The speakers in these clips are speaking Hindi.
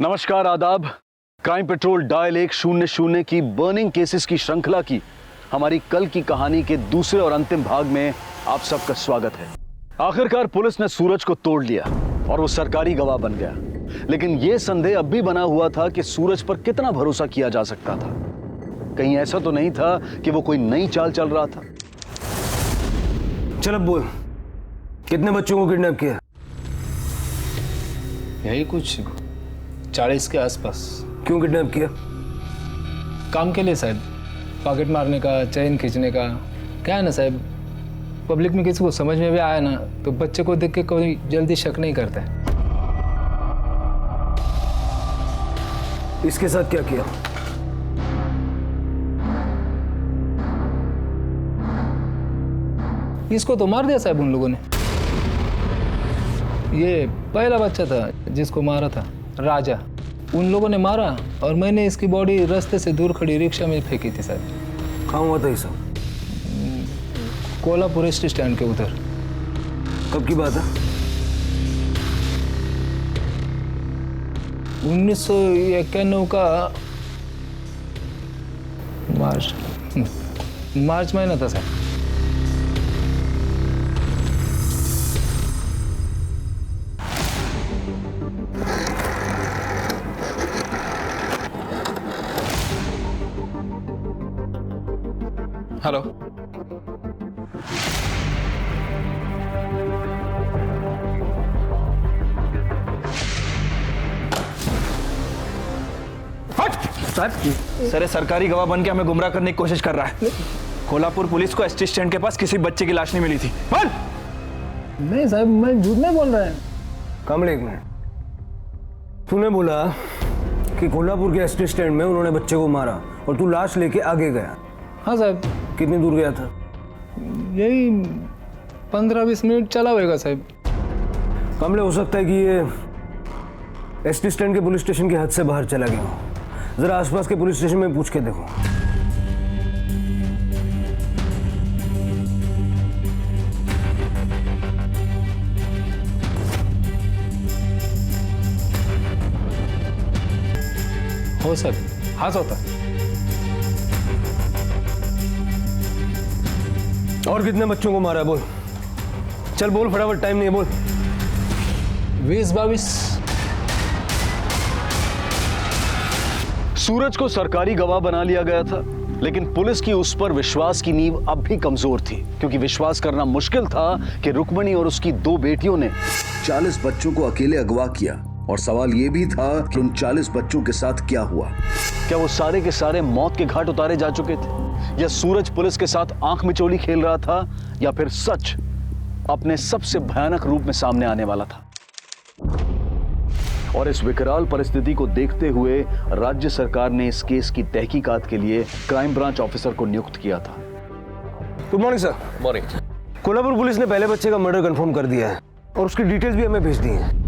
नमस्कार, आदाब। क्राइम पेट्रोल डायल 100 की बर्निंग केसेस की श्रृंखला की हमारी कल की कहानी के दूसरे और अंतिम भाग में आप सबका स्वागत है। आखिरकार पुलिस ने सूरज को तोड़ लिया और वो सरकारी गवाह बन गया, लेकिन यह संदेह अब भी बना हुआ था कि सूरज पर कितना भरोसा किया जा सकता था। कहीं ऐसा तो नहीं था कि वो कोई नई चाल चल रहा था। चल अब बोल, कितने बच्चों को किडनैप किया? यही कुछ 40 के आसपास। क्यों किडनैप किया? काम के लिए साहब, पॉकेट मारने का, चेन खींचने का। क्या है ना साहब, पब्लिक में किसी को समझ में भी आया ना तो बच्चे को देख के कोई जल्दी शक नहीं करता है। इसके साथ क्या किया? इसको तो मार दिया साहब उन लोगों ने। ये पहला बच्चा था जिसको मारा था, राजा। उन लोगों ने मारा और मैंने इसकी बॉडी रास्ते से दूर खड़ी रिक्शा में फेंकी थी साहब। कहाँ हुआ था ये सब? कोल्हापुर स्टैंड के उधर। कब की बात है? 1991 का मार्च महीना था सर। हेलो, सर, सरकारी गवाह बन के हमें गुमराह करने की कोशिश कर रहा है। कोल्हापुर पुलिस को एसटी स्टैंड के पास किसी बच्चे की लाश नहीं मिली थी। बोल। नहीं साहब, मैं झूठ नहीं बोल रहा है। कमल, एक मिनट। तूने बोला कि कोल्हापुर के एसटी स्टैंड में उन्होंने बच्चे को मारा और तू लाश लेके आगे गया। हाँ साहब। कितनी दूर गया था? यही 15-20 मिनट चला होगा साहब। कमल, हो सकता है कि ये एसटी स्टैंड के पुलिस स्टेशन की हद से बाहर चला गया हो। जरा आसपास के पुलिस स्टेशन में पूछ के देखो। हो सर, हाँ होता। और कितने बच्चों को मारा? बोल, चल बोल, फटाफट, टाइम नहीं है, बोल। 20-22। सूरज को सरकारी गवाह बना लिया गया था, लेकिन पुलिस की उस पर विश्वास की नींव अब भी कमजोर थी, क्योंकि विश्वास करना मुश्किल था कि रुक्मणी और उसकी 2 बेटियों ने 40 बच्चों को अकेले अगवा किया। और सवाल यह भी था कि उन 40 बच्चों के साथ क्या हुआ। क्या वो सारे के सारे मौत के घाट उतारे जा चुके थे, या सूरज पुलिस के साथ आंख मिचोली खेल रहा था, या फिर सच अपने सबसे भयानक रूप में सामने आने वाला था। और इस विकराल परिस्थिति को देखते हुए राज्य सरकार ने इस केस की तहकीकात के लिए क्राइम ब्रांच ऑफिसर को नियुक्त किया था। Good morning sir. Morning. Kolhapur police ने पहले बच्चे का मर्डर कंफर्म कर दिया है और उसकी डिटेल्स भी हमें भेज दी हैं।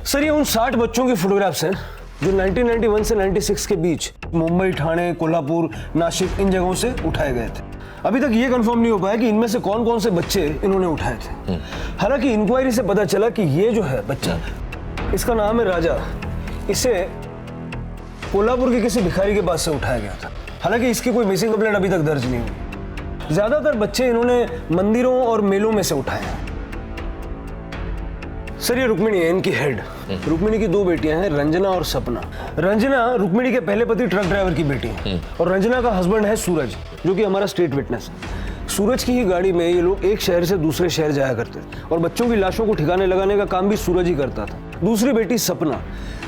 सर, ये उन 60 बच्चों की फोटोग्राफ्स हैं जो 1991 से 96 के बीच मुंबई, ठाणे, कोल्हापुर, नासिक, इन जगहों से उठाए गए थे। अभी तक ये कंफर्म नहीं हो पाया कि इनमें से कौन कौन से बच्चे इन्होंने उठाए थे। हालांकि इंक्वायरी से पता चला कि ये जो है बच्चा, इसका नाम है राजा। इसे कोल्हापुर के किसी भिखारी के पास से उठाया गया था। हालांकि इसकी कोई मिसिंग कंप्लेंट अभी तक दर्ज नहीं हुई। ज्यादातर बच्चे इन्होंने मंदिरों और मेलों में से उठाए हैं। सर, ये रुक्मिणी है, इनकी हेड। रुक्मिणी की 2 बेटियां हैं, रंजना और सपना। रंजना रुक्मिणी के पहले पति ट्रक ड्राइवर की बेटी है और रंजना का हस्बैंड है सूरज, जो कि हमारा स्टेट विटनेस है। सूरज की ही गाड़ी में ये लोग एक शहर से दूसरे शहर जाया करते थे और बच्चों की लाशों को ठिकाने लगाने का काम भी सूरज ही करता था। दूसरी बेटी सपना,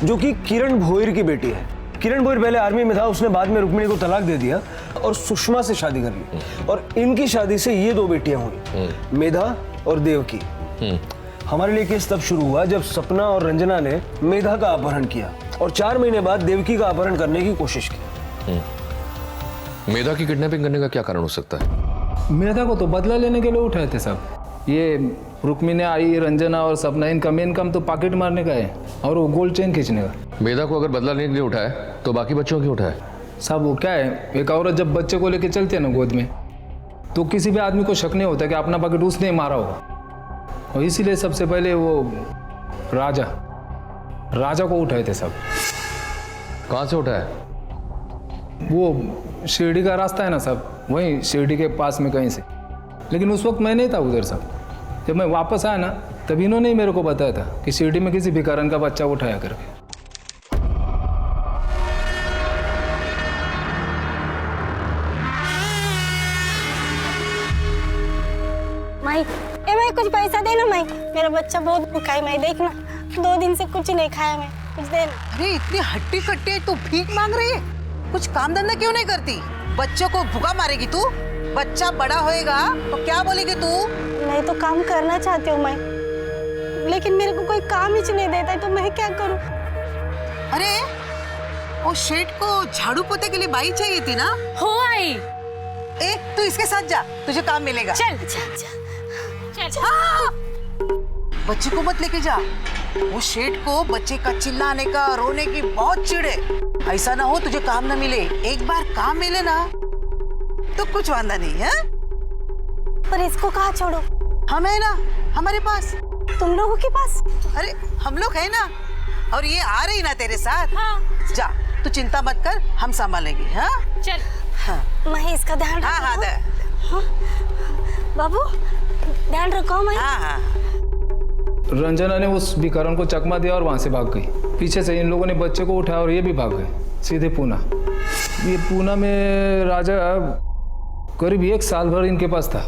जो कि किरण भोईर की बेटी है। किरण भोईर पहले आर्मी में था, उसने बाद में रुक्मिणी को तलाक दे दिया और सुषमा से शादी कर ली। और इनकी शादी से ये 2 बेटियां हुई, मेधा और देवकी। हमारे लिए केस तब शुरू हुआ जब सपना और रंजना ने मेधा का अपहरण किया और 4 महीने बाद देवकी का अपहरण करने की कोशिश की। मेधा की किडनैपिंग करने का क्या कारण हो सकता है? मेधा को तो बदला लेने के लिए उठाए थे साहब। ये रुक्मिणी आई, रंजना और सपना, इनका मेन काम तो पॉकेट मारने का है और वो गोल्ड चेन खींचने का। मेधा को अगर बदला लेने के लिए उठाए तो बाकी बच्चों की उठाए? साहब, वो क्या है, एक औरत जब बच्चे को लेके चलती है ना गोद में, तो किसी भी आदमी को शक नहीं होता कि अपना पॉकेट उसने मारा होगा। और इसीलिए सबसे पहले वो राजा राजा को उठाए थे सब। कहाँ से उठा है? वो शिरडी का रास्ता है ना साहब, वहीं शिरडी के पास में कहीं से। लेकिन उस वक्त मैं नहीं था उधर साहब। जब मैं वापस आया ना तब इन्होंने ही मेरे को बताया था कि शिरडी में किसी भिखारन का बच्चा उठाया करके। माई ए माई कुछ पैसा देना माई, मेरा बच्चा बहुत भूखा है माई, देखना 2 दिन से कुछ नहीं खाया मैं, कुछ देना। अरे इतनी हट्टी कट्टी है, तू भीख मांग रही है? कुछ काम धंधा क्यों नहीं करती? बच्चों को भूखा मारेगी तू? बच्चा बड़ा होएगा तो क्या बोलेगी तू? मैं तो काम करना चाहती हूँ माई, लेकिन मेरे को कोई काम ही नहीं देता है, तो मैं क्या करूँ? अरे वो शेठ को झाड़ू पोते के लिए बाई चाहिए थी ना? हो आई। ए तू इसके साथ जा, तुझे काम मिलेगा। चल हाँ! बच्चे को मत लेके जा। वो शेठ को बच्चे का चिल्लाने का रोने की बहुत चिढ़ है। ऐसा ना हो तुझे काम न मिले। एक बार काम मिले ना तो कुछ वांदा नहीं है। पर इसको कहाँ छोड़ो? हम है ना हमारे पास। तुम लोगों के पास? अरे हम लोग है ना, और ये आ रही ना तेरे साथ। हाँ। जा तू चिंता मत कर, हम संभालेंगे। हाँ चल। हाँ मैं इसका ध्यान हाँ हाँ हाँ? बाबू ध्यान रखो मैं। हाँ हाँ। रंजना ने उस भिखारन को चकमा दिया और वहां से भाग गई। पीछे से इन लोगों ने बच्चे को उठाया और ये भी भाग गए सीधे पूना। ये पूना में राजा करीब 1 साल भर इनके पास था।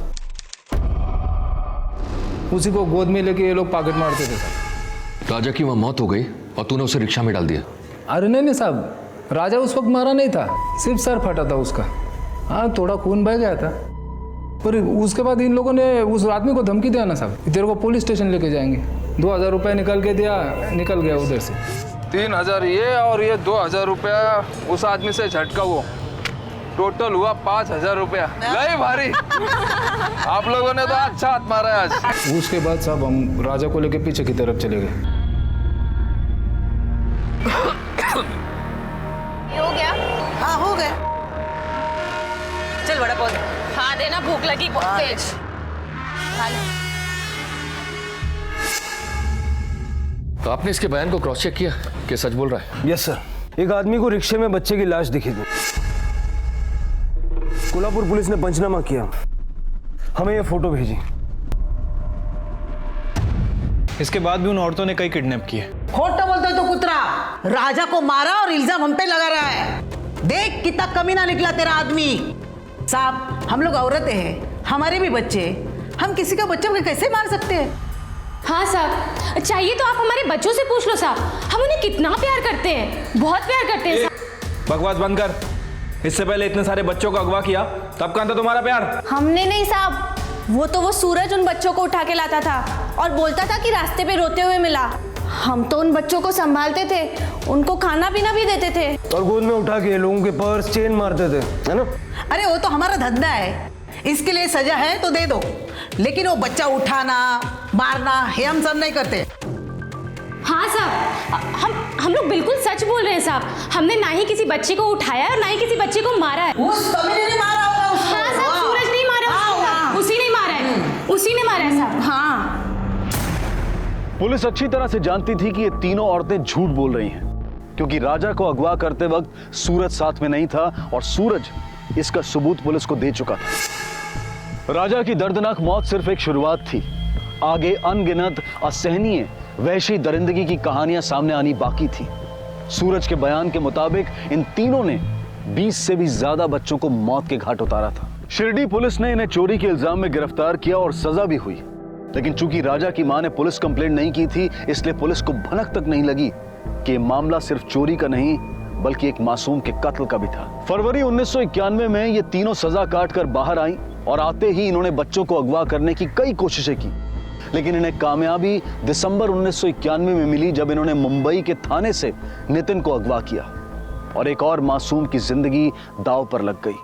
उसी को गोद में लेके ये लोग पॉकेट मारते थे साहब। राजा की वहाँ मौत हो गई और तूने उसे रिक्शा में डाल दिया? अरे नहीं साहब, राजा उस वक्त मारा नहीं था, सिर्फ सर फटा था उसका। हाँ थोड़ा खून बह गया था, पर उसके बाद इन लोगों ने उस आदमी को धमकी दिया ना साहब, तेरे को पुलिस स्टेशन लेके जाएंगे। 2000 रुपये निकल के दिया, निकल गया उधर से। 3000 ये और ये 2000 रुपया उस आदमी से झटका, वो टोटल हुआ 5000 रुपया। नहीं भारी, आप लोगों ने तो अच्छा हाथ मारा है आज। उसके बाद साहब हम राजा को लेके पीछे की तरफ चले गए। हो गया? हाँ हो गया। चल बड़ा पौध। हाँ देना, भूख लगी बहुत तेज। खा ले। तो आपने इसके बयान को क्रॉस चेक किया कि सच बोल रहा है? Yes sir. एक आदमी को रिक्शे में बच्चे की लाश दिखी थी। कोल्हापुर पुलिस ने पंचनामा किया, हमें ये फोटो भेजी। इसके बाद भी उन औरतों ने कई किडनैप किए। खोटा बोलता है तो कुतरा। राजा को मारा और इल्जाम हम पे लगा रहा है। देख कितना कमीना निकला तेरा आदमी। साहब हम लोग औरतें हैं, हमारे भी बच्चे, हम किसी का बच्चा को कैसे मार सकते हैं? हाँ साहब, चाहिए तो आप हमारे बच्चों से पूछ लो साहब, हम उन्हें कितना प्यार करते हैं, बहुत प्यार करते हैं साहब। बकवास बंद कर। इससे पहले इतने सारे बच्चों को अगवा किया, तब कहाँ था तुम्हारा प्यार? हमने नहीं साहब, वो सूरज उन बच्चों को उठा के लाता था और बोलता था कि रास्ते पे रोते हुए मिला। हम तो उन बच्चों को संभालते थे, उनको खाना पीना भी देते थे और गोद में उठा के लोगों के पर्स चेन मारते थे, है ना? अरे वो तो हमारा धंधा है, इसके लिए सजा है तो दे दो, लेकिन वो बच्चा उठाना मारना ये हम सब नहीं करते। हाँ साहब, हम लोग बिल्कुल सच बोल रहे हैं साहब। हमने ना ही किसी बच्चे को उठाया और ना ही किसी बच्चे को मारा है। उस कमीने ने मारा होगा उसको। हाँ साहब, सूरज नहीं मारा उसको, उसी ने मारा है, उसी ने मारा है साहब। हाँ पुलिस अच्छी तरह से जानती थी कि ये तीनों औरतें झूठ बोल रही हैं, क्योंकि राजा को अगवा करते वक्त सूरज साथ में नहीं था और सूरज इसका सबूत पुलिस को दे चुका था। राजा की दर्दनाक मौत सिर्फ एक शुरुआत थी, आगे अनगिनत असहनीय वहशी दरिंदगी की कहानियां सामने आनी बाकी थी। सूरज के बयान के मुताबिक इन तीनों ने 20 से भी ज्यादा बच्चों को मौत के घाट उतारा था। शिरडी पुलिस ने इन्हें चोरी के इल्जाम में गिरफ्तार किया और सजा भी हुई, लेकिन चूंकि राजा की मां ने पुलिस कंप्लेंट नहीं की थी, इसलिए पुलिस को भनक तक नहीं लगी कि मामला सिर्फ चोरी का नहीं बल्कि एक मासूम के कत्ल का भी था। फरवरी 1991 में ये तीनों सजा काट कर बाहर आई और आते ही इन्होंने बच्चों को अगवा करने की कई कोशिशें की, लेकिन इन्हें कामयाबी दिसंबर 1991 में मिली जब इन्होंने मुंबई के थाने से नितिन को अगवा किया और एक और मासूम की जिंदगी दांव पर लग गई।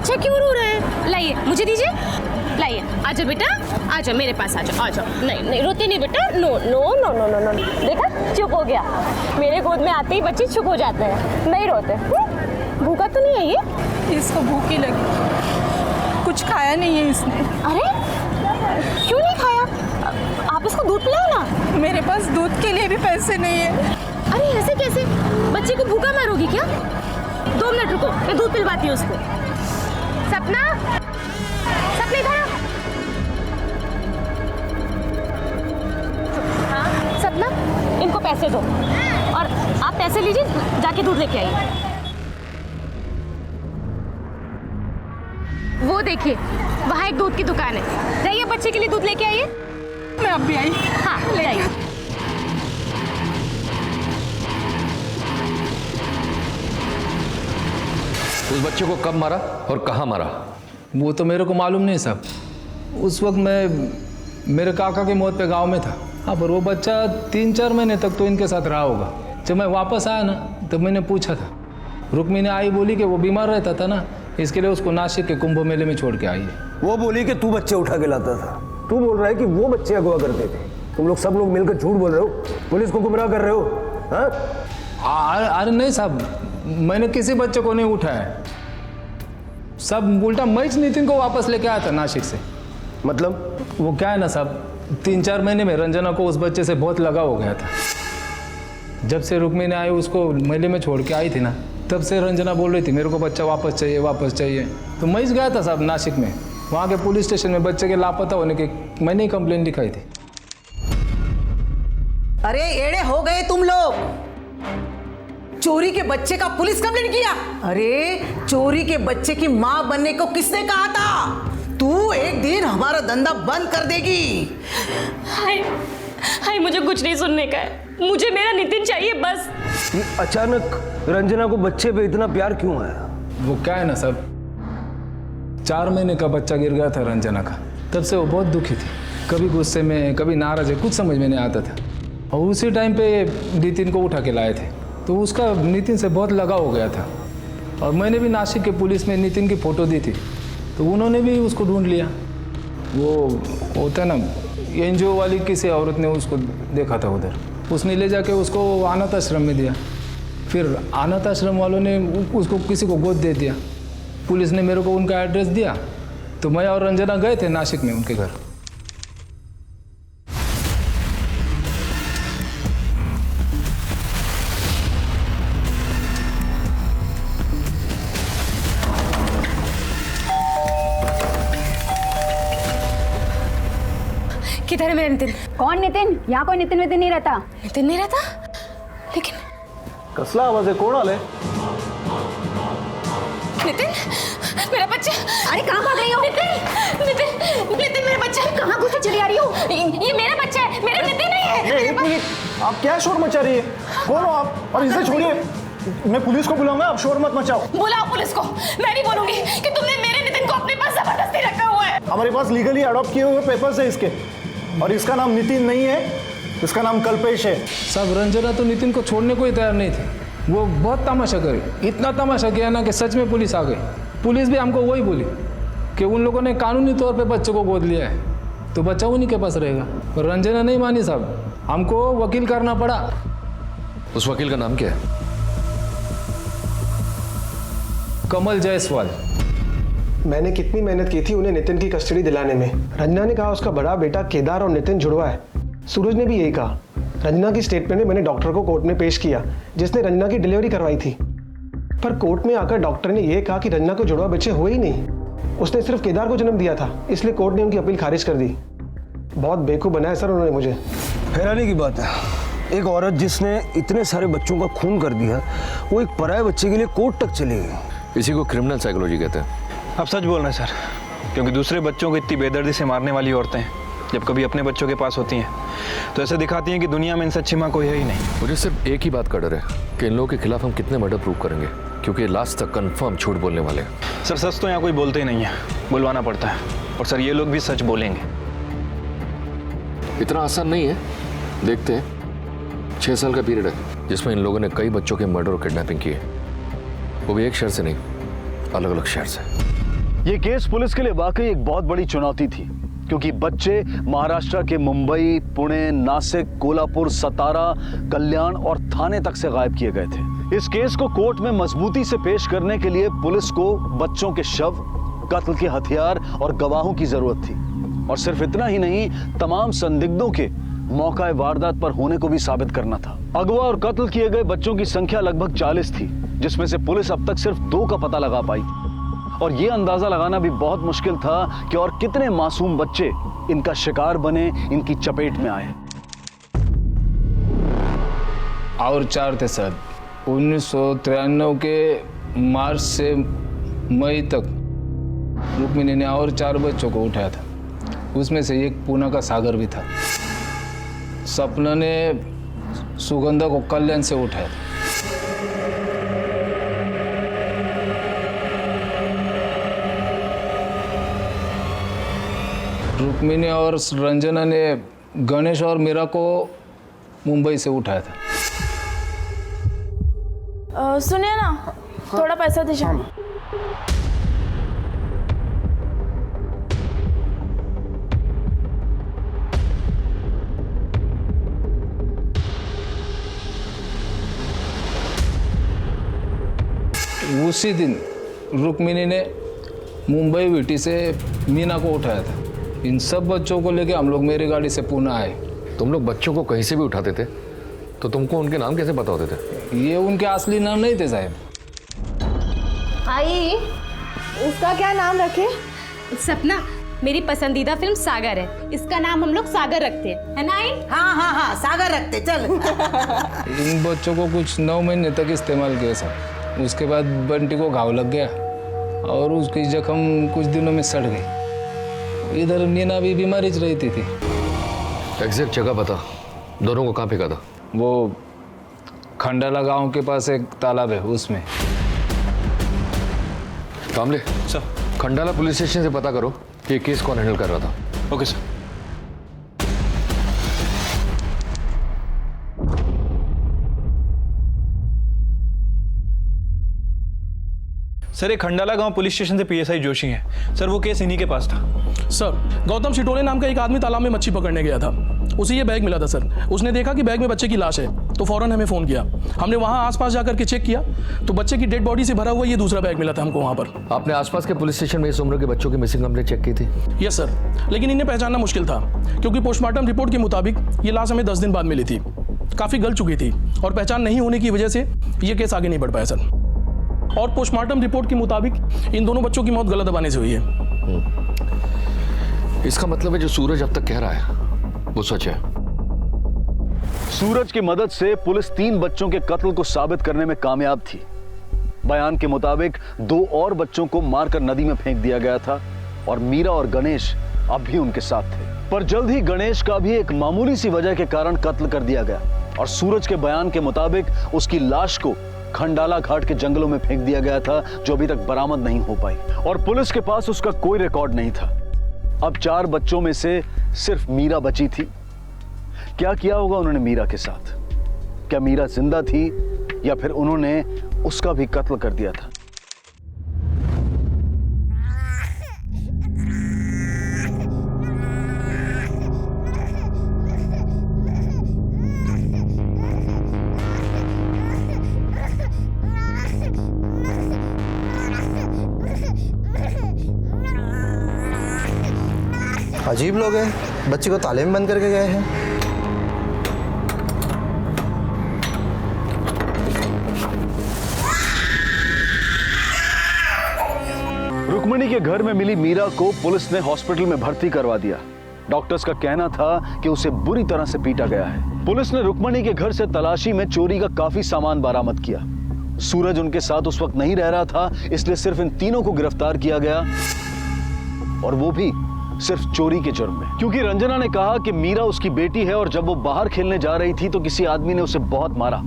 बच्चे क्यों रो रहे हैं? लाइए, मुझे दीजिए। लाइए, आजा बेटा, आजा मेरे पास, आजा आजा। नहीं नहीं, रोते नहीं बेटा। No no no no no no. देखा, चुप हो गया। मेरे गोद में आते ही बच्चे चुप हो जाते हैं, नहीं रोते। भूखा तो नहीं है ये? इसको भूख ही लगी, कुछ खाया नहीं है इसने। अरे क्यों नहीं खाया? आप इसको दूध पिलाओ ना। मेरे पास दूध के लिए भी पैसे नहीं है। अरे ऐसे कैसे? बच्चे को भूखा मारोगी क्या? 2 मिनट रुको, मैं दूध पिलवाती हूँ उसको। सपना, सपना इधर आ। हाँ सपना, इनको पैसे दो और आप पैसे लीजिए, जाके दूध लेके आइए। वो देखिए, वहाँ एक दूध की दुकान है, जाइए बच्चे के लिए दूध लेके आइए। मैं अब भी आई। हाँ ले आइए। उस बच्चे को कब मारा और कहाँ मारा? वो तो मेरे को मालूम नहीं साहब। उस वक्त मैं मेरे काका की मौत पे गांव में था। हाँ, पर वो बच्चा 3-4 महीने तक तो इनके साथ रहा होगा। जब मैं वापस आया ना, तब मैंने पूछा था। रुक्मिणी आई, बोली कि वो बीमार रहता था ना, इसके लिए उसको नासिक के कुंभ मेले में छोड़ के आई है। वो बोली कि तू बच्चे उठा के लाता था, तू बोल रहा है कि वो बच्चे अगवा करते थे। तुम लोग सब लोग मिलकर झूठ बोल रहे हो, पुलिस को गुमराह कर रहे हो। अरे नहीं साहब, मैंने किसी बच्चे को नहीं उठाया। सब उल्टा मैं नितिन को वापस लेके आया था नासिक से। मतलब वो क्या है ना साहब, 3-4 महीने में रंजना को उस बच्चे से बहुत लगाव हो गया था। जब से रुक्मिणी आई उसको मेले में छोड़ के आई थी ना, तब से रंजना बोल रही थी मेरे को बच्चा वापस चाहिए, वापस चाहिए। तो मैं गया था साहब नासिक में, वहाँ के पुलिस स्टेशन में बच्चे के लापता होने की मैंने ही कंप्लेंट लिखाई थी। अरे एड़े हो गए तुम लोग। चोरी के बच्चे का पुलिस कंप्लेंट किया? अरे चोरी के बच्चे की मां बनने को किसने कहा था? तू एक दिन हमारा धंधा बंद कर देगी। हाय हाय, मुझे कुछ नहीं सुनने का है, मुझे मेरा नितिन चाहिए बस। ये अचानक रंजना को बच्चे पे इतना प्यार क्यों आया? वो क्या है ना साहब, 4 महीने का बच्चा गिर गया था रंजना का, तब से वो बहुत दुखी थी। कभी गुस्से में, कभी नाराज है, कुछ समझ में नहीं आता था। और उसी टाइम पे नितिन को उठा के लाए थे, तो उसका नितिन से बहुत लगाव हो गया था। और मैंने भी नासिक के पुलिस में नितिन की फ़ोटो दी थी, तो उन्होंने भी उसको ढूंढ लिया। वो होता ना, एनजीओ वाली किसी औरत ने उसको देखा था उधर, उसने ले जाके उसको अनाथ आश्रम में दिया। फिर अनाथ आश्रम वालों ने उसको किसी को गोद दे दिया। पुलिस ने मेरे को उनका एड्रेस दिया, तो मैं और रंजना गए थे नासिक में उनके घर। किधर है मेरा नितिन? कौन नितिन? यहाँ कोई नितिन वितिन नहीं रहता। नितिन नहीं रहता? लेकिन कसला आवाज है, कोण आले? नितिन, मेरा बच्चा। अरे कहाँ भाग रही हो? नितिन, नितिन, नितिन मेरा बच्चा है। कहाँ घुसे चली आ रही हो? ये मेरा बच्चा है, मेरा नितिन नहीं है। एक मिनट, आप क्या शोर मचा रही है? कौन हो आप? और इसे छोड़िए, मैं पुलिस को बुलाऊंगा, आप शोर मत मचाओ। बुलाओ पुलिस को, मैं नहीं बोलूंगी कि तुमने मेरे नितिन को अपने पास जबरदस्ती रखा हुआ है। हमारे पास लीगली अडॉप्ट किए हुए पेपर्स है इसके, और इसका नाम नितिन नहीं है, इसका नाम कल्पेश है। सब रंजना तो नितिन को छोड़ने को ही तैयार नहीं थी। वो बहुत तमाशा करी, इतना तमाशा किया ना कि सच में पुलिस आ गई। पुलिस भी हमको वही बोली कि उन लोगों ने कानूनी तौर पे बच्चे को गोद लिया है, तो बच्चा उन्हीं के पास रहेगा। पर रंजना नहीं मानी साहब, हमको वकील करना पड़ा। उस वकील का नाम क्या है? कमल जायसवाल। मैंने कितनी मेहनत की थी उन्हें नितिन की कस्टडी दिलाने में। रंजना ने कहा उसका बड़ा बेटा केदार और नितिन जुड़वा है। सूरज ने भी यही कहा। रंजना की स्टेटमेंट में मैंने डॉक्टर को कोर्ट में पेश किया, जिसने रंजना की डिलीवरी करवाई थी। पर कोर्ट में आकर डॉक्टर ने यह कहा कि रंजना को जुड़वा बच्चे हुए ही नहीं, उसने सिर्फ केदार को जन्म दिया था। इसलिए कोर्ट ने उनकी अपील खारिज कर दी। बहुत बेवकूफ बनाया सर उन्होंने मुझे। हैरानी की बात है, एक औरत जिसने इतने सारे बच्चों का खून कर दिया, वो एक पराये बच्चे के लिए कोर्ट तक चली गई। इसी को क्रिमिनल साइकोलॉजी कहते हैं। आप सच बोल रहे हैं सर, क्योंकि दूसरे बच्चों को इतनी बेदर्दी से मारने वाली औरतें जब कभी अपने बच्चों के पास होती हैं तो ऐसे दिखाती हैं कि दुनिया में इनसे अच्छी माँ कोई है ही नहीं। मुझे सिर्फ एक ही बात का डर है कि इन लोगों के खिलाफ हम कितने मर्डर प्रूव करेंगे, क्योंकि लास्ट तक कंफर्म झूठ बोलने वाले हैं। सर सच तो यहाँ कोई बोलते ही नहीं है, बुलवाना पड़ता है। और सर ये लोग भी सच बोलेंगे। इतना आसान नहीं है। देखते हैं, 6 साल का पीरियड है जिसमें इन लोगों ने कई बच्चों के मर्डर और किडनैपिंग की है, वो भी एक शहर से नहीं, अलग अलग शहर से। ये केस पुलिस के लिए वाकई एक बहुत बड़ी चुनौती थी, क्योंकि बच्चे महाराष्ट्र के मुंबई, पुणे, नासिक, कोल्हापुर, सतारा, कल्याण और थाने तक से गायब किए गए थे। इस केस को कोर्ट में मजबूती से पेश करने के लिए पुलिस को बच्चों के शव, कत्ल के हथियार और गवाहों की जरूरत थी। और सिर्फ इतना ही नहीं, तमाम संदिग्धों के मौका वारदात पर होने को भी साबित करना था। अगवा और कत्ल किए गए बच्चों की संख्या लगभग 40 थी, जिसमें से पुलिस अब तक सिर्फ 2 का पता लगा पाई। और यह अंदाजा लगाना भी बहुत मुश्किल था कि और कितने मासूम बच्चे इनका शिकार बने, इनकी चपेट में आए। और 4 थे सर। 1993 के मार्च से मई तक रुक्मिणी ने और 4 बच्चों को उठाया था। उसमें से एक पूना का सागर भी था। सपना ने सुगंधा को कल्याण से उठाया था। रुक्मिणी और रंजना ने गणेश और मीरा को मुंबई से उठाया था। सुनिए ना, थोड़ा पैसा दीजिए। उसी दिन रुक्मिणी ने मुंबई विटी से मीना को उठाया था। इन सब बच्चों को लेके हम लोग मेरी गाड़ी से पुणे आए। तुम लोग बच्चों को कहीं से भी उठाते थे, तो तुमको उनके नाम कैसे पता होते थे? ये उनके असली नाम नहीं थे साहब। आई, इसका क्या नाम रखे? सपना, मेरी पसंदीदा फिल्म सागर है, इसका नाम हम लोग सागर रखते हैं, है ना आई? हाँ हाँ हाँ, सागर रखते। चल। इन बच्चों को कुछ 9 महीने तक इस्तेमाल किया साहब। उसके बाद बंटी को घाव लग गया और उसकी जख्म कुछ दिनों में सड़ गई। इधर मीना भी बीमारी रही थी। एग्जैक्ट जगह बता, दोनों को कहाँ फेंका था? वो खंडाला गांव के पास एक तालाब है, उसमें। कामले सर, खंडाला पुलिस स्टेशन से पता करो कि ये केस कौन हैंडल कर रहा था। Okay sir. सर, ये खंडाला गांव पुलिस स्टेशन से पीएसआई जोशी हैं। सर, वो केस इन्हीं के पास था। सर, गौतम शिटोले नाम का एक आदमी तालाब में मच्छी पकड़ने गया था। उसे ये बैग मिला था सर। उसने देखा कि बैग में बच्चे की लाश है, तो फौरन हमें फोन किया। हमने वहां आसपास जाकर के चेक किया, तो बच्चे की डेड बॉडी से भरा हुआ ये दूसरा बैग मिला था हमको वहां पर। आपने आसपास के पुलिस स्टेशन में इस उम्र के बच्चों की मिसिंग कंप्लेंट चेक की थी? यस सर, लेकिन इन्हें पहचानना मुश्किल था, क्योंकि पोस्टमार्टम रिपोर्ट के मुताबिक ये लाश हमें 10 दिन बाद मिली थी। काफी गल चुकी थी और पहचान नहीं होने की वजह से ये केस आगे नहीं बढ़ पाया सर। और पोस्टमार्टम रिपोर्ट के मुताबिक इन दोनों बच्चों की मौत गलत दबाने से हुई है। इसका मतलब है जो सूरज अब तक कह रहा है वो सच है। सूरज की मदद से पुलिस 3 बच्चों के कत्ल को साबित करने में कामयाब थी। बयान के मुताबिक 2 और बच्चों को मारकर नदी में फेंक दिया गया था और मीरा और गणेश अब भी उनके साथ थे। पर जल्द ही गणेश का भी एक मामूली सी वजह के कारण कत्ल कर दिया गया और सूरज के बयान के मुताबिक उसकी लाश को खंडाला घाट के जंगलों में फेंक दिया गया था, जो अभी तक बरामद नहीं हो पाई और पुलिस के पास उसका कोई रिकॉर्ड नहीं था। अब 4 बच्चों में से सिर्फ मीरा बची थी। क्या किया होगा उन्होंने मीरा के साथ? क्या मीरा जिंदा थी या फिर उन्होंने उसका भी कत्ल कर दिया था? अजीब लोग हैं, बच्चे को ताले में बंद करके गए हैं। रुक्मिणी के घर में मिली मीरा को पुलिस ने हॉस्पिटल में भर्ती करवा दिया। डॉक्टर्स का कहना था कि उसे बुरी तरह से पीटा गया है। पुलिस ने रुक्मिणी के घर से तलाशी में चोरी का काफी सामान बरामद किया। सूरज उनके साथ उस वक्त नहीं रह रहा था, इसलिए सिर्फ इन तीनों को गिरफ्तार किया गया और वो भी सिर्फ चोरी के जुर्म में, क्योंकि रंजना ने कहा कि मीरा उसकी बेटी है और जब वो बाहर खेलने जा रही थी तो किसी आदमी ने उसे बहुत मारा,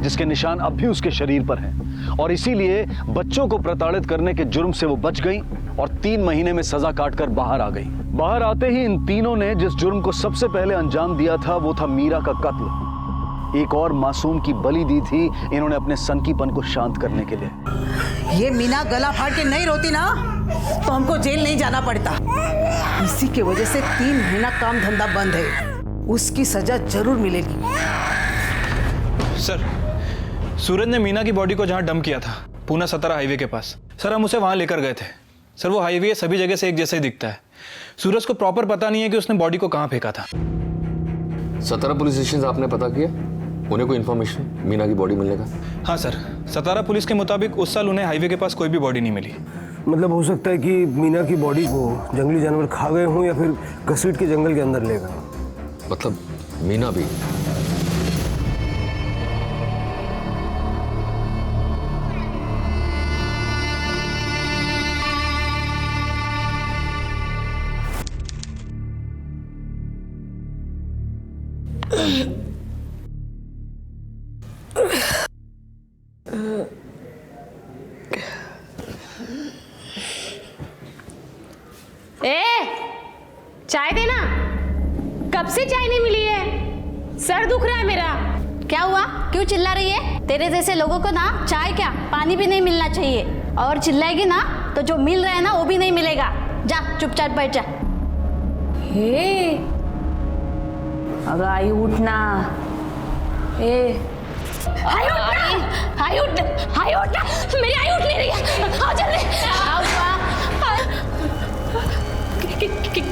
जिसके निशान अब भी उसके शरीर पर हैं और इसीलिए बच्चों को प्रताड़ित करने के जुर्म से वो बच गई और 3 महीने में सजा काटकर बाहर आ गई। बाहर आते ही इन तीनों ने जिस जुर्म को सबसे पहले अंजाम दिया था वो था मीरा का कत्ल। एक और मासूम की बलि दी थी इन्होंने अपने सनकीपन को शांत करने के लिए। ये मीना गला फाड़ के नहीं रोती ना तो हमको जेल नहीं जाना पड़ता। इसी के वजह से 3 महीना काम धंधा बंद है, उसकी सजा जरूर मिलेगी। सर, सूरज ने मीना की बॉडी को जहां डंप किया था, पूना सतारा हाईवे के पास, सर हम उसे वहां लेकर गए थे। सर वो हाईवे सभी जगह से एक जैसा ही दिखता है। सूरज को प्रॉपर पता नहीं है कि उसने बॉडी को कहां फेंका था। सतारा पुलिस स्टेशन से आपने पता किया, उन्हें कोई इन्फॉर्मेशन मीना की बॉडी मिलने का? हाँ सर, सतारा पुलिस के मुताबिक उस साल उन्हें हाईवे के पास कोई भी बॉडी नहीं मिली। मतलब हो सकता है कि मीना की बॉडी को जंगली जानवर खा गए हों या फिर घसीट के जंगल के अंदर ले गए। मतलब मीना भी? चाय देना। कब से चाय नहीं मिली है, सर दुख रहा है मेरा। क्या हुआ, क्यों चिल्ला रही है? तेरे जैसे लोगों को ना चाय क्या पानी भी नहीं मिलना चाहिए, और चिल्लाएगी ना तो जो मिल रहा है ना वो भी नहीं मिलेगा। जा चुपचाप बैठ जा। हे अगर आई उठना, आई उठना, मेरी आई उठ नहीं रही है। आओ जल्दी,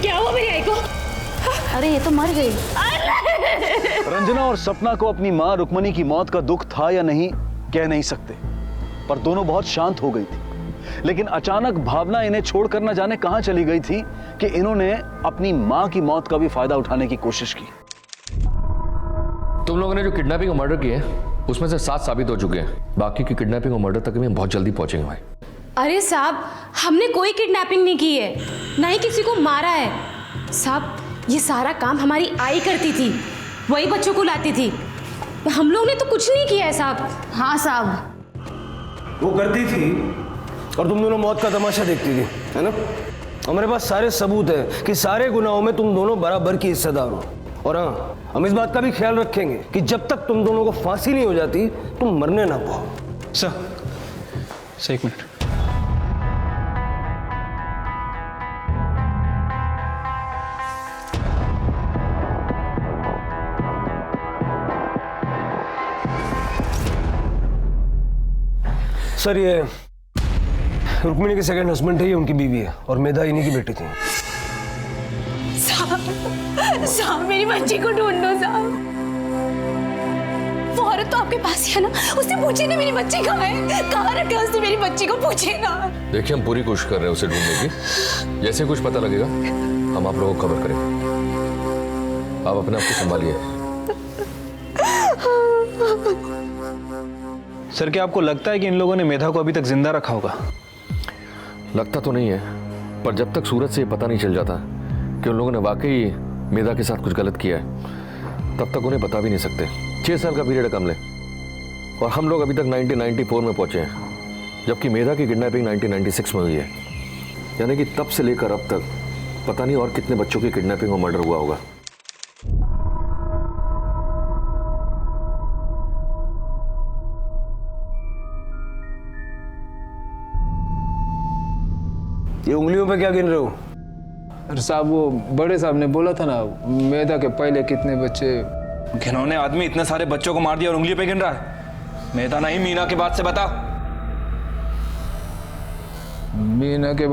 क्या हुआ मेरी आई को? अरे ये तो मर गई। रंजना और सपना को अपनी मां रुक्मणी की मौत का दुख था या नहीं कह नहीं सकते, पर दोनों बहुत शांत हो गई थी। लेकिन अचानक भावना इन्हें छोड़कर न जाने कहां चली गई थी कि इन्होंने अपनी मां की मौत का भी फायदा उठाने की कोशिश की। तुम लोगों ने जो किडनैपिंग और मर्डर किए उसमें से 7 साबित हो चुके हैं। बाकी की किडनैपिंग और मर्डर तक में बहुत जल्दी पहुंचेंगे भाई। अरे साहब, हमने कोई किडनैपिंग नहीं की है, ना ही किसी को मारा है। साहब, ये सारा काम हमारी आई करती थी, वही बच्चों को लाती थी। हम लोग ने तो कुछ नहीं किया है साहब। हाँ साहब, वो करती थी और तुम दोनों मौत का तमाशा देखती थी, है ना? हमारे पास सारे सबूत है कि सारे गुनाहों में तुम दोनों बराबर की हिस्सेदार हो। और हाँ, हम इस बात का भी ख्याल रखेंगे कि जब तक तुम दोनों को फांसी नहीं हो जाती तुम मरने ना पाओ। सर एक मिनट। सर, ये रुक्मिणी के सेकंड हस्बैंड थे, ये उनकी बीवी है, और मेधा इन्हीं की बेटी थी। साहब मेरी बच्ची को ढूंढो साहब। वो औरत तो आपके पास ही है ना, उससे पूछे ना मेरी बच्ची कहाँ है, कहाँ रखा उसने मेरी बच्ची को, पूछे ना। देखिए, हम पूरी कोशिश कर रहे हैं उसे ढूंढने की। जैसे कुछ पता लगेगा हम आप लोगों को खबर करेंगे। आप अपने आप को संभालिए। सर, क्या आपको लगता है कि इन लोगों ने मेधा को अभी तक जिंदा रखा होगा? लगता तो नहीं है, पर जब तक सूरज से ये पता नहीं चल जाता कि उन लोगों ने वाकई मेधा के साथ कुछ गलत किया है, तब तक उन्हें बता भी नहीं सकते। 6 साल का पीरियड कम ले, और हम लोग अभी तक 1994 में पहुंचे हैं, जबकि मेधा की किडनैपिंग 1996 में हुई है। यानी कि तब से लेकर अब तक पता नहीं और कितने बच्चों की किडनैपिंग और मर्डर हुआ होगा। ये उंगलियों पे क्या गिन रहे हो? अरे साहब, वो बड़े साहब ने बोला था ना, मेधा के पहले कितने बच्चे। घिनौने आदमी इतने सारे बच्चों को मार दिया और उंगली पे गिन रहा है। मेधा नहीं, मीना के बाद से बता। मीना के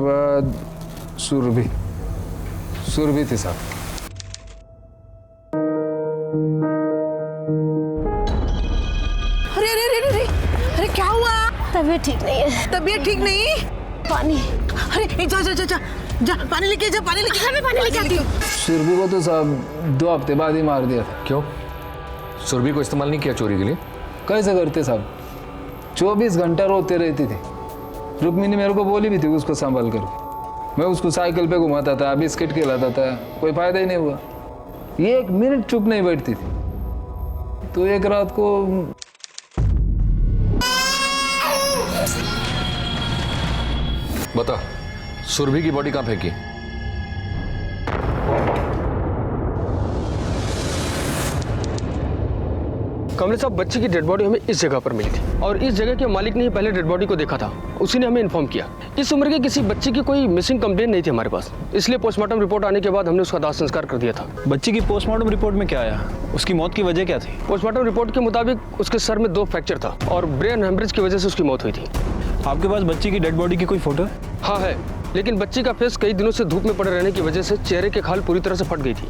बाद सुरभि थी साहब। अरे अरे अरे अरे क्या हुआ? तबीयत ठीक नहीं है। तबीयत ठीक नहीं? पानी। अरे जा जा जा जा जा, पानी लेके जा, पानी लेके। मैं पानी लेके आती हूँ। सुरभि को तो साहब 2 हफ्ते बाद ही मार दिया था। क्यों? सुरभि को इस्तेमाल नहीं किया चोरी के लिए? कैसे करते साहब, 24 घंटा रोते रहती थी। रुक्मिणी मेरे को बोली भी थी उसको संभाल कर। मैं उसको साइकिल पे घुमाता था, बिस्किट खिलाता था, कोई फायदा ही नहीं हुआ। ये 1 मिनट चुप नहीं बैठती थी। तो एक रात को बता, सुरभि की बॉडी कहाँ फेंकी? कमरे साहब, बच्ची की डेड बॉडी हमें इस जगह पर मिली थी और इस जगह के मालिक ने ही पहले डेड बॉडी को देखा था। उसी ने हमें इन्फॉर्म किया। इस उम्र की किसी बच्ची की कोई मिसिंग कंप्लेंट नहीं थी हमारे पास, इसलिए पोस्टमार्टम रिपोर्ट आने के बाद हमने उसका दाह संस्कार कर दिया था। बच्ची की पोस्टमार्टम रिपोर्ट में क्या आया? उसकी मौत की वजह क्या थी? पोस्टमार्टम रिपोर्ट के मुताबिक उसके सर में 2 फ्रैक्चर था और ब्रेन हेमरेज की वजह से उसकी मौत हुई थी। आपके पास बच्ची की डेड बॉडी की कोई फोटो है? हाँ है, लेकिन बच्ची का फेस कई दिनों से धूप में पड़े रहने की वजह से चेहरे के खाल पूरी तरह से फट गई थी,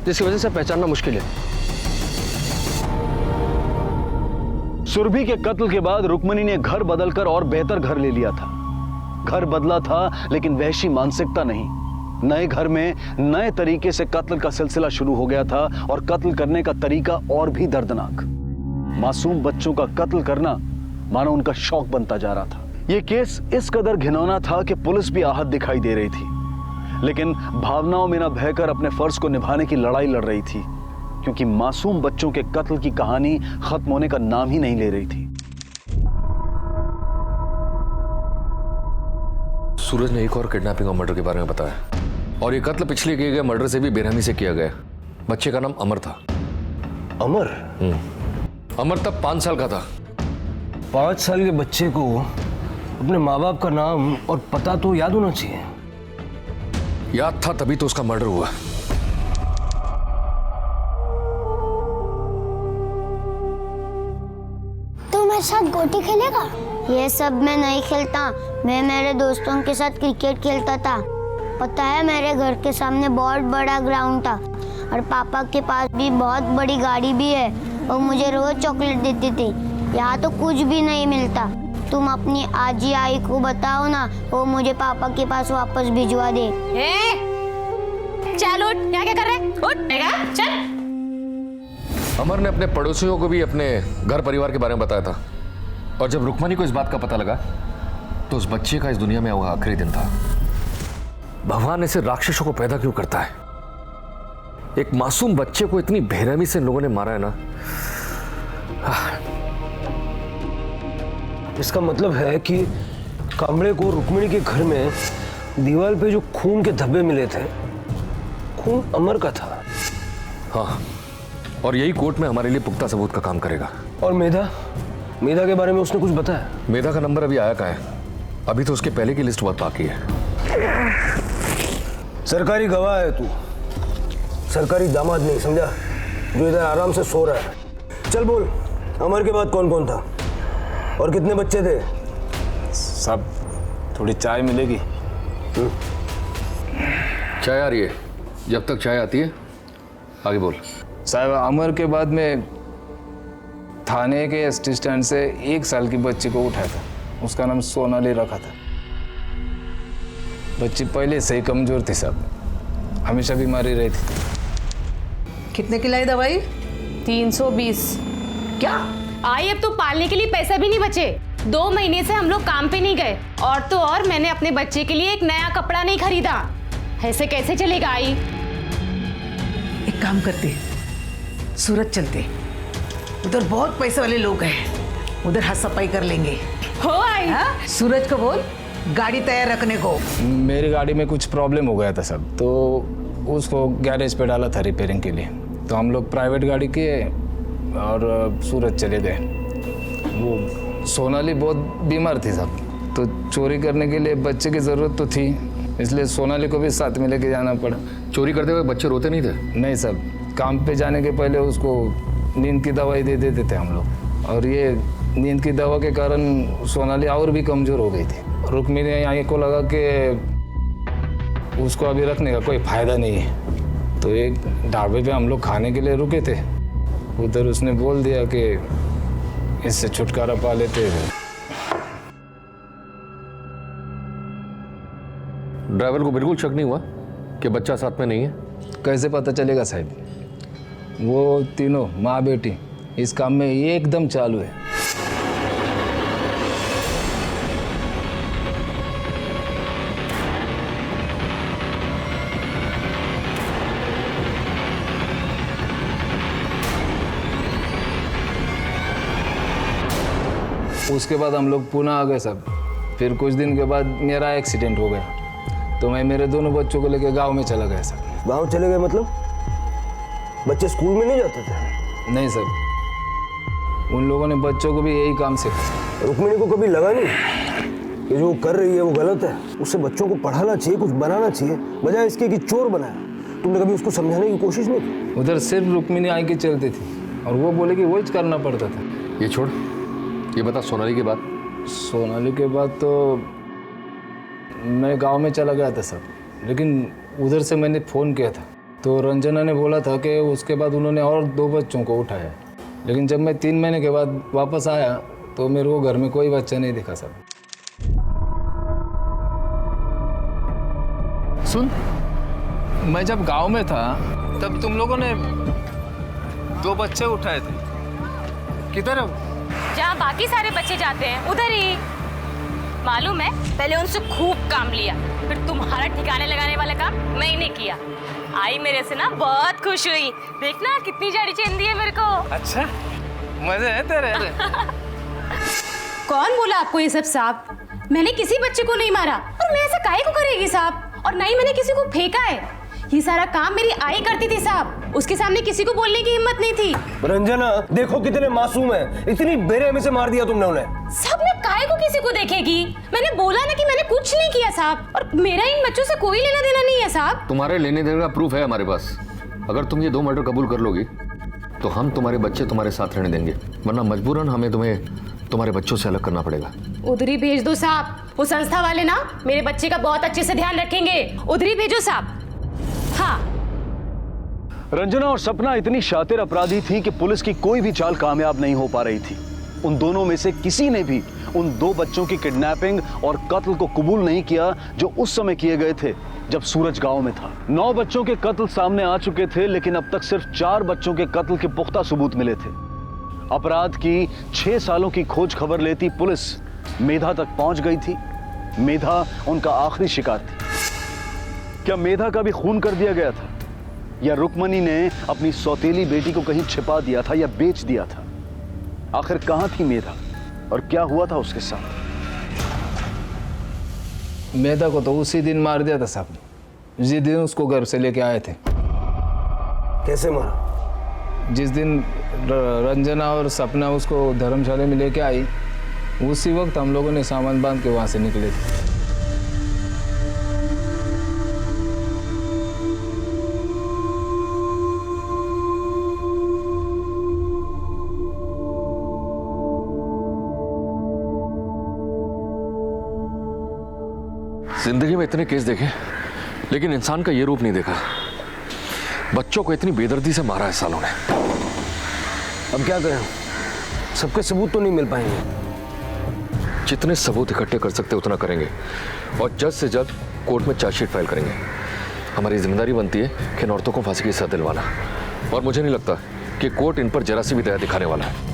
जिसकी वजह से पहचानना मुश्किल है। सुरभि के कत्ल के बाद रुक्मणी ने घर बदलकर और बेहतर घर ले लिया था। घर बदला था लेकिन वहशी मानसिकता नहीं। नए घर में नए तरीके से कत्ल का सिलसिला शुरू हो गया था और कत्ल करने का तरीका और भी दर्दनाक। मासूम बच्चों का कत्ल करना मानो उनका शौक बनता जा रहा था। यह केस इस कदर घिनौना था कि पुलिस भी आहत दिखाई दे रही थी, लेकिन भावनाओं में न बहकर अपने फर्ज को निभाने की लड़ाई लड़ रही थी, क्योंकि मासूम बच्चों के कत्ल की कहानी खत्म होने का नाम ही नहीं ले रही थी। सूरज ने एक और किडनैपिंग और मर्डर के बारे में बताया और ये कत्ल पिछले किए गए मर्डर से भी बेरहमी से किया गया। बच्चे का नाम अमर था। अमर? अमर तब 5 साल का था। 5 साल के बच्चे को अपने माँ बाप का नाम और पता तो याद होना चाहिए। याद था तभी तो उसका मर्डर हुआ। तू मेरे साथ गोटी खेलेगा? ये सब मैं नहीं खेलता, मैं मेरे दोस्तों के साथ क्रिकेट खेलता था। पता है मेरे घर के सामने बहुत बड़ा ग्राउंड था और पापा के पास भी बहुत बड़ी गाड़ी भी है और मुझे रोज चॉकलेट देती थी। यहाँ तो कुछ भी नहीं मिलता। तुम अपनी आजी आई को बताओ ना, वो मुझे पापा के पास वापस भिजवा दे। चल उठ, क्या कर रहे? उठ, चल। अमर ने अपने पड़ोसियों को भी अपने घर परिवार के बारे में बताया था और जब रुक्मणी को इस बात का पता लगा तो उस बच्चे का इस दुनिया में वो आखिरी दिन था। भगवान ऐसे राक्षसों को पैदा क्यों करता है? एक मासूम बच्चे को इतनी बेरहमी से लोगों ने मारा है ना। इसका मतलब है कि कांबळे को रुक्मिणी के घर में दीवार पे जो खून के धब्बे मिले थे, खून अमर का था। हाँ, और यही कोर्ट में हमारे लिए पुख्ता सबूत का काम करेगा। और मेधा के बारे में उसने कुछ बताया? मेधा का नंबर अभी आया कहाँ है? अभी तो उसके पहले की लिस्ट बहुत बाकी है। सरकारी गवाह है तू, सरकारी दामाद नहीं, समझा? जो इधर आराम से सो रहा है। चल बोल, अमर के बाद कौन कौन था और कितने बच्चे थे? सब थोड़ी चाय मिलेगी? चाय आ रही है, जब तक चाय आती है आगे बोल। साहब, अमर के बाद में थाने के एसटी स्टैंड से 1 साल की बच्ची को उठाया था। उसका नाम सोनाली रखा था। बच्ची पहले से ही कमजोर थी साहब, हमेशा बीमारी रहती थी। कितने की लाई दवाई? 320। क्या? आई अब तो पालने के लिए पैसा भी नहीं बचे। 2 महीने से हम लोग काम पे नहीं गए और तो और मैंने अपने बच्चे के लिए एक नया कपड़ा नहीं खरीदा। ऐसे कैसे चलेगा आई? एक काम करते, सूरत चलते, उधर बहुत पैसे वाले लोग हैं, उधर हाथ सफाई कर लेंगे। हो आई? हाँ? सूरज को बोल गाड़ी तैयार रखने को। मेरी गाड़ी में कुछ प्रॉब्लम हो गया था साहब, तो उसको गैरेज पे डाला था रिपेयरिंग के लिए। तो हम लोग प्राइवेट गाड़ी किए और सूरत चले गए। वो सोनाली बहुत बीमार थी साहब, तो चोरी करने के लिए बच्चे की ज़रूरत तो थी, इसलिए सोनाली को भी साथ में लेके जाना पड़ा। चोरी करते हुए बच्चे रोते नहीं थे? नहीं साहब, काम पे जाने के पहले उसको नींद की दवाई दे देते थे हम लोग, और ये नींद की दवा के कारण सोनाली और भी कमज़ोर हो गई थी। रुक्मिणी यहाँ को लगा कि उसको अभी रखने का कोई फ़ायदा नहीं है, तो एक ढाबे पे हम लोग खाने के लिए रुके थे। उधर उसने बोल दिया कि इससे छुटकारा पा लेते हैं। ड्राइवर को बिल्कुल शक नहीं हुआ कि बच्चा साथ में नहीं है? कैसे पता चलेगा साहब? वो तीनों माँ बेटी इस काम में एकदम चालू है। उसके बाद हम लोग पुणे आ गए सब। फिर कुछ दिन के बाद मेरा एक्सीडेंट हो गया, तो मैं मेरे दोनों बच्चों को लेकर गांव में चला गया सर। गांव चले गए मतलब? बच्चे स्कूल में नहीं जाते थे? नहीं सर, उन लोगों ने बच्चों को भी यही काम सिखाया। रुक्मिणी को कभी लगा नहीं कि जो वो कर रही है वो गलत है? उससे बच्चों को पढ़ाना चाहिए, कुछ बनाना चाहिए, बजाय इसके कि चोर बनाया। तुमने कभी उसको समझाने की कोशिश नहीं की? उधर सिर्फ रुक्मिणी आई के चलती थी और वो बोले कि वही करना पड़ता था। ये छोड़, ये बता सोनाली के बाद। सोनाली के बाद तो मैं गांव में चला गया था सब, लेकिन उधर से मैंने फ़ोन किया था तो रंजना ने बोला था कि उसके बाद उन्होंने और 2 बच्चों को उठाया। लेकिन जब मैं 3 महीने के बाद वापस आया तो मेरे को घर में कोई बच्चा नहीं दिखा सब। सुन, मैं जब गांव में था तब तुम लोगों ने 2 बच्चे उठाए थे। किधर है? जहाँ बाकी सारे बच्चे जाते हैं उधर ही। मालूम है, पहले उनसे खूब काम लिया, फिर तुम्हारा ठिकाने लगाने वाला काम मैंने किया। आई मेरे से ना बहुत खुश हुई। देखना कितनी जाड़ी चेन दी है मेरे को। अच्छा, मजे है तेरे। कौन बोला आपको ये सब साहब? मैंने किसी बच्चे को नहीं मारा और मैं ऐसा काहे को करेगी साहब? और नहीं मैंने किसी को फेंका है। ये सारा काम मेरी आई करती थी साहब, उसके सामने किसी को बोलने की हिम्मत नहीं थी। रंजना देखो कितने मासूम है, इतनी बेरहमी से मार दिया तुमने उन्हें। साहब मैं काहे को किसी को देखेगी? मैंने बोला ना कि मैंने कुछ नहीं किया साहब, और मेरा इन बच्चों से कोई लेना देना नहीं है साहब। तुम्हारे लेने देने का प्रूफ है हमारे पास। अगर तुम ये 2 मर्डर कबूल कर लोगी तो हम तुम्हारे बच्चे तुम्हारे साथ रहने देंगे, वरना मजबूरन हमें तुम्हें तुम्हारे बच्चों से अलग करना पड़ेगा। उधर ही भेज दो साहब, वो संस्था वाले ना मेरे बच्चे का बहुत अच्छे से ध्यान रखेंगे। उधर ही भेजो साहब। हाँ। रंजना और सपना इतनी शातिर अपराधी थी कि पुलिस की कोई भी चाल कामयाब नहीं हो पा रही थी। उन दोनों में से किसी ने भी उन 2 बच्चों की किडनैपिंग और कत्ल को कबूल नहीं किया जो उस समय किए गए थे जब सूरज गांव में था। 9 बच्चों के कत्ल सामने आ चुके थे, लेकिन अब तक सिर्फ 4 बच्चों के कत्ल के पुख्ता सबूत मिले थे। अपराध की 6 सालों की खोज खबर लेती पुलिस मेधा तक पहुंच गई थी। मेधा उनका आखिरी शिकार थी। क्या मेधा का भी खून कर दिया गया था, या रुक्मणी ने अपनी सौतेली बेटी को कहीं छिपा दिया था या बेच दिया था? आखिर कहां थी मेधा और क्या हुआ था उसके साथ? मेधा को तो उसी दिन मार दिया था साहब, जिस दिन उसको घर से लेके आए थे। कैसे मारा? जिस दिन रंजना और सपना उसको धर्मशाला में लेके आई, उसी वक्त हम लोगों ने सामान बांध के वहां से निकले थे। जिंदगी में इतने केस देखे, लेकिन इंसान का ये रूप नहीं देखा। बच्चों को इतनी बेदर्दी से मारा है सालों ने। अब क्या करें? सबके सबूत तो नहीं मिल पाएंगे। जितने सबूत इकट्ठे कर सकते उतना करेंगे और जल्द से जल्द कोर्ट में चार्जशीट फाइल करेंगे। हमारी जिम्मेदारी बनती है कि इन औरतों को फांसी की सजा दिलवाना, और मुझे नहीं लगता कि कोर्ट इन पर जरा सी भी दया दिखाने वाला है।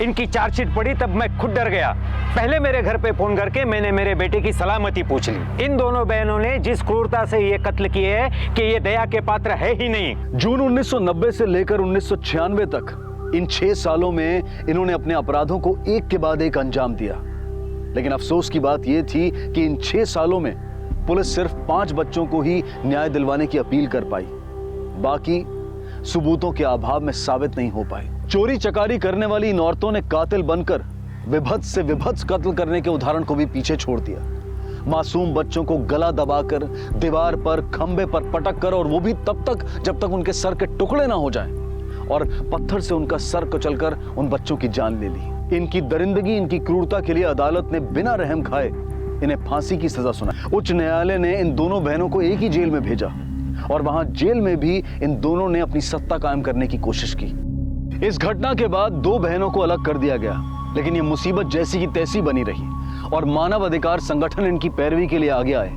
इनकी चार्जशीट पड़ी तब मैं खुद डर गया। पहले मेरे घर पे फोन करके मैंने मेरे बेटे की सलामती पूछ ली। इन दोनों बहनों ने जिस क्रूरता से ये कत्ल किए हैं कि ये दया के पात्र है ही नहीं। जून 1990 से लेकर 1996 तक इन 6 सालों में इन्होंने अपने अपराधों को एक के बाद एक अंजाम दिया। लेकिन अफसोस की बात यह थी कि इन 6 सालों में पुलिस सिर्फ 5 बच्चों को ही न्याय दिलवाने की अपील कर पाई। बाकी सबूतों के अभाव में साबित नहीं हो पाए। चोरी चकारी करने वाली इन औरतों ने कातिल बनकर विभत्स से विभत्स कत्ल करने के उदाहरण को भी पीछे छोड़ दिया। मासूम बच्चों को गला दबाकर दीवार पर खंबे पर पटक कर, और वो भी तब तक जब तक उनके सर के टुकड़े ना हो जाएं, और पत्थर से उनका सर कुचलकर उन बच्चों की जान ले ली। इनकी दरिंदगी, इनकी क्रूरता के लिए अदालत ने बिना रहम खाए इन्हें फांसी की सजा सुनाई। उच्च न्यायालय ने इन दोनों बहनों को एक ही जेल में भेजा, और वहां जेल में भी इन दोनों ने अपनी सत्ता कायम करने की कोशिश की। इस घटना के बाद 2 बहनों को अलग कर दिया गया, लेकिन ये मुसीबत जैसी की तैसी बनी रही और मानव अधिकार संगठन इनकी पैरवी के लिए आगे आए।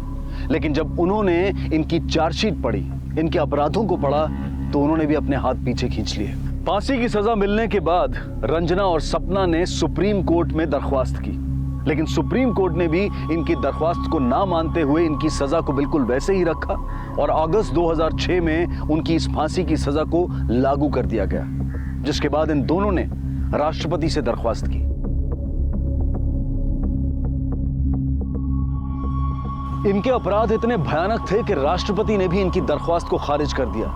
लेकिन जब उन्होंने इनकी चार्जशीट पढ़ी, इनके अपराधों को पढ़ा, तो उन्होंने भी अपने हाथ पीछे खींच लिए। फांसी की सजा मिलने के बाद रंजना और सपना ने सुप्रीम कोर्ट में दरख्वास्त की, लेकिन सुप्रीम कोर्ट ने भी इनकी दरख्वास्त को ना मानते हुए इनकी सजा को बिल्कुल वैसे ही रखा, और अगस्त 2006 में उनकी इस फांसी की सजा को लागू कर दिया गया, जिसके बाद इन दोनों ने राष्ट्रपति से दरख्वास्त की। इनके अपराध इतने भयानक थे कि राष्ट्रपति ने भी इनकी दरख्वास्त को खारिज कर दिया,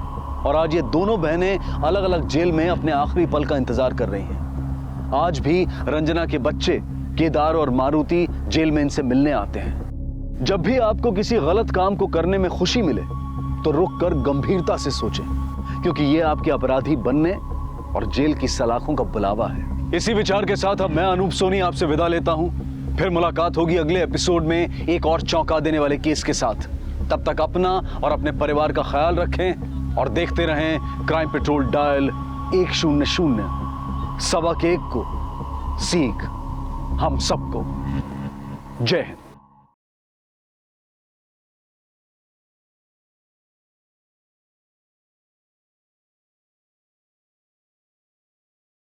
और आज ये दोनों बहनें अलग अलग जेल में अपने आखिरी पल का इंतजार कर रही हैं। आज भी रंजना के बच्चे केदार और मारुति जेल में इनसे मिलने आते हैं। जब भी आपको किसी गलत काम को करने में खुशी मिले तो रुक कर गंभीरता से सोचें, क्योंकि यह आपके अपराधी बनने और जेल की सलाखों का बुलावा है। इसी विचार के साथ अब मैं अनूप सोनी आपसे विदा लेता हूं। फिर मुलाकात होगी अगले एपिसोड में एक और चौंका देने वाले केस के साथ। तब तक अपना और अपने परिवार का ख्याल रखें और देखते रहें क्राइम पेट्रोल डायल 100, सबक 1 को सीख हम सबको। जय हिंद।